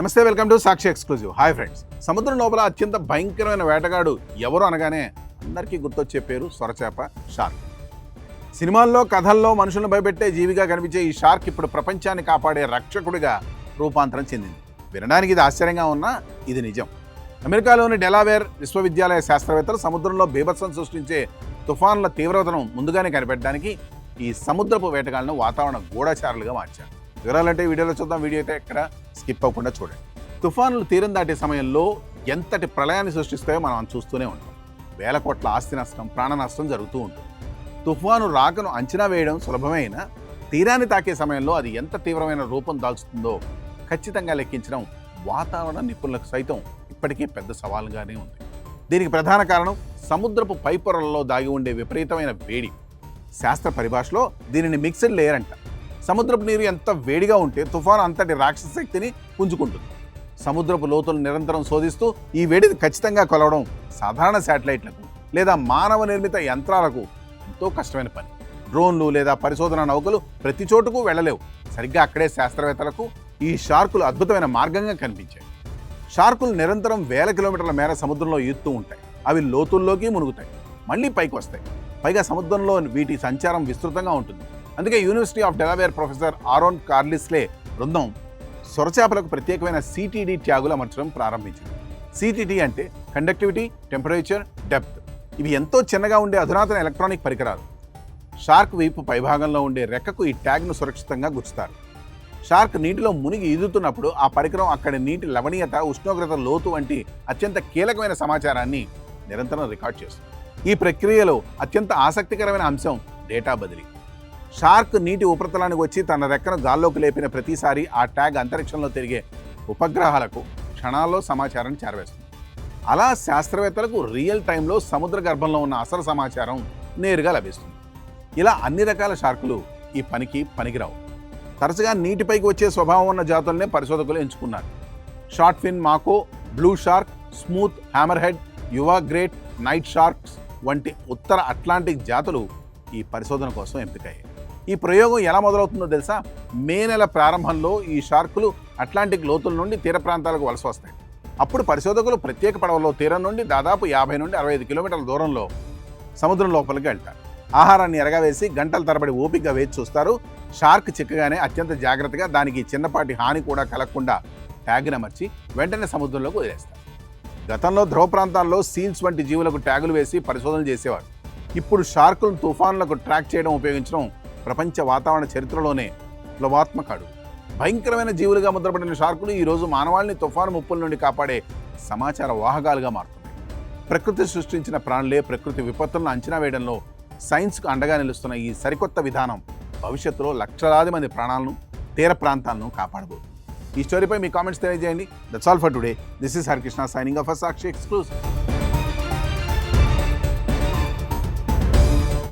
నమస్తే, welcome to Sakshi exclusive. Hi friends. సముద్రం లోపల అత్యంత భయంకరమైన వేటగాడు ఎవరు అనగానే అందరికీ గుర్తొచ్చే పేరు సొరచేప, షార్క్. సినిమాల్లో, కథల్లో మనుషులను భయపెట్టే జీవిగా కనిపించే ఈ షార్క్ ఇప్పుడు ప్రపంచాన్ని కాపాడే రక్షకుడిగా రూపాంతరం చెందింది. వినడానికి ఇది ఆశ్చర్యంగా ఉన్నా ఇది నిజం. అమెరికాలోని డెలావేర్ విశ్వవిద్యాలయ శాస్త్రవేత్తలు సముద్రంలో బీభత్సం సృష్టించే తుఫానుల తీవ్రతను ముందుగానే కనిపెట్టడానికి ఈ సముద్రపు వేటగాళ్లను వాతావరణ గూఢచారులుగా మార్చారు. వివరాలంటే వీడియోలో చూద్దాం. వీడియో అయితే ఎక్కడ స్కిప్ అవ్వకుండా చూడండి. తుఫానులు తీరం దాటే సమయంలో ఎంతటి ప్రళయాన్ని సృష్టిస్తాయో మనం చూస్తూనే ఉంటాం. వేల కోట్ల ఆస్తి నష్టం, ప్రాణ నష్టం జరుగుతూ ఉంటుంది. తుఫాను రాకను అంచనా వేయడం సులభమైన తీరాన్ని తాకే సమయంలో అది ఎంత తీవ్రమైన రూపం దాల్చుతుందో ఖచ్చితంగా లెక్కించడం వాతావరణ నిపుణులకు సైతం ఇప్పటికీ పెద్ద సవాలుగానే ఉంది. దీనికి ప్రధాన కారణం సముద్రపు పైపొరలలో దాగి ఉండే విపరీతమైన వేడి. శాస్త్ర పరిభాషలో దీనిని మిక్స్డ్ లేయర్ అంటారు. సముద్రపు నీరు ఎంత వేడిగా ఉంటే తుఫాను అంతటి రాక్షస శక్తిని పుంజుకుంటుంది. సముద్రపు లోతులను నిరంతరం శోధిస్తూ ఈ వేడిని ఖచ్చితంగా కొలవడం సాధారణ శాటిలైట్లకు లేదా మానవ నిర్మిత యంత్రాలకు ఎంతో కష్టమైన పని. డ్రోన్లు లేదా పరిశోధన నౌకలు ప్రతి చోటుకు వెళ్ళలేవు. సరిగ్గా అక్కడే శాస్త్రవేత్తలకు ఈ షార్కులు అద్భుతమైన మార్గంగా కనిపించాయి. షార్కులు నిరంతరం వేల కిలోమీటర్ల మేర సముద్రంలో ఈదుతూ ఉంటాయి. అవి లోతుల్లోకి మునుగుతాయి, మళ్ళీ పైకి వస్తాయి. పైగా సముద్రంలో వీటి సంచారం విస్తృతంగా ఉంటుంది. అందుకే university of Delaware professor Aaron కార్లిస్లే బృందం సొరచేపలకు ప్రత్యేకమైన సిటిడి ట్యాగులు అమర్చడం ప్రారంభించింది. సిటిడి అంటే కండక్టివిటీ, టెంపరేచర్, డెప్త్. ఇవి ఎంతో చిన్నగా ఉండే అధునాతన ఎలక్ట్రానిక్ పరికరాలు. షార్క్ వీపు పైభాగంలో ఉండే రెక్కకు ఈ ట్యాగ్ను సురక్షితంగా గుచ్చుతారు. షార్క్ నీటిలో మునిగి ఈదుతున్నప్పుడు ఆ పరికరం అక్కడి నీటి లవణీయత, ఉష్ణోగ్రత, లోతు వంటి అత్యంత కీలకమైన సమాచారాన్ని నిరంతరం రికార్డ్ చేస్తుంది. ఈ ప్రక్రియలో అత్యంత ఆసక్తికరమైన అంశం డేటా బదిలీ. షార్క్ నీటి ఉపరితలానికి వచ్చి తన రెక్కను గాల్లోకి లేపిన ప్రతిసారి ఆ ట్యాగ్ అంతరిక్షంలో తిరిగే ఉపగ్రహాలకు క్షణాల్లో సమాచారాన్ని చేరవేస్తుంది. అలా శాస్త్రవేత్తలకు రియల్ టైంలో సముద్ర గర్భంలో ఉన్న అసలు సమాచారం నేరుగా లభిస్తుంది. ఇలా అన్ని రకాల షార్కులు ఈ పనికి పనికిరావు. తరచుగా నీటిపైకి వచ్చే స్వభావం ఉన్న జాతులనే పరిశోధకులు ఎంచుకున్నారు. Short fin mako, blue shark, smooth hammerhead, యువా గ్రేట్, నైట్ షార్క్స్ వంటి ఉత్తర అట్లాంటిక్ జాతులు ఈ పరిశోధన కోసం ఎంపికయ్యాయి. ఈ ప్రయోగం ఎలా మొదలవుతుందో తెలుసా? మే నెల ప్రారంభంలో ఈ షార్కులు అట్లాంటిక్ లోతుల నుండి తీర ప్రాంతాలకు వలస వస్తాయి. అప్పుడు పరిశోధకులు ప్రత్యేక పడవలో తీరం నుండి దాదాపు 50 నుండి 65 కిలోమీటర్ల దూరంలో సముద్రం లోపలికి వెళ్తారు. ఆహారాన్ని ఎరగవేసి గంటల తరబడి ఓపికగా వేచి చూస్తారు. షార్క్ చిక్కగానే అత్యంత జాగ్రత్తగా దానికి చిన్నపాటి హాని కూడా కలగకుండా ట్యాగ్ని అమర్చి వెంటనే సముద్రంలోకి వదిలేస్తారు. గతంలో ధ్రువ ప్రాంతాల్లో సీల్స్ వంటి జీవులకు ట్యాగులు వేసి పరిశోధనలు చేసేవారు. ఇప్పుడు షార్కులను తుఫాన్లకు ట్రాక్ చేయడం ఉపయోగించడం ప్రపంచ వాతావరణ చరిత్రలోనే విప్లవాత్మక అడుగు. భయంకరమైన జీవులుగా ముద్రపడిన షార్కులు ఈరోజు మానవాళిని తుఫాను ముప్పుల నుండి కాపాడే సమాచార వాహకాలుగా మారుతున్నాయి. ప్రకృతి సృష్టించిన ప్రాణులే ప్రకృతి విపత్తులను అంచనా వేయడంలో సైన్స్కు అండగా నిలుస్తున్న ఈ సరికొత్త విధానం భవిష్యత్తులో లక్షలాది మంది ప్రాణాలను, తీర ప్రాంతాలను కాపాడబోతుంది. ఈ స్టోరీపై మీ కామెంట్స్ తెలియజేయండి. That's all for today. This is Harikrishna signing off Sakshi exclusive.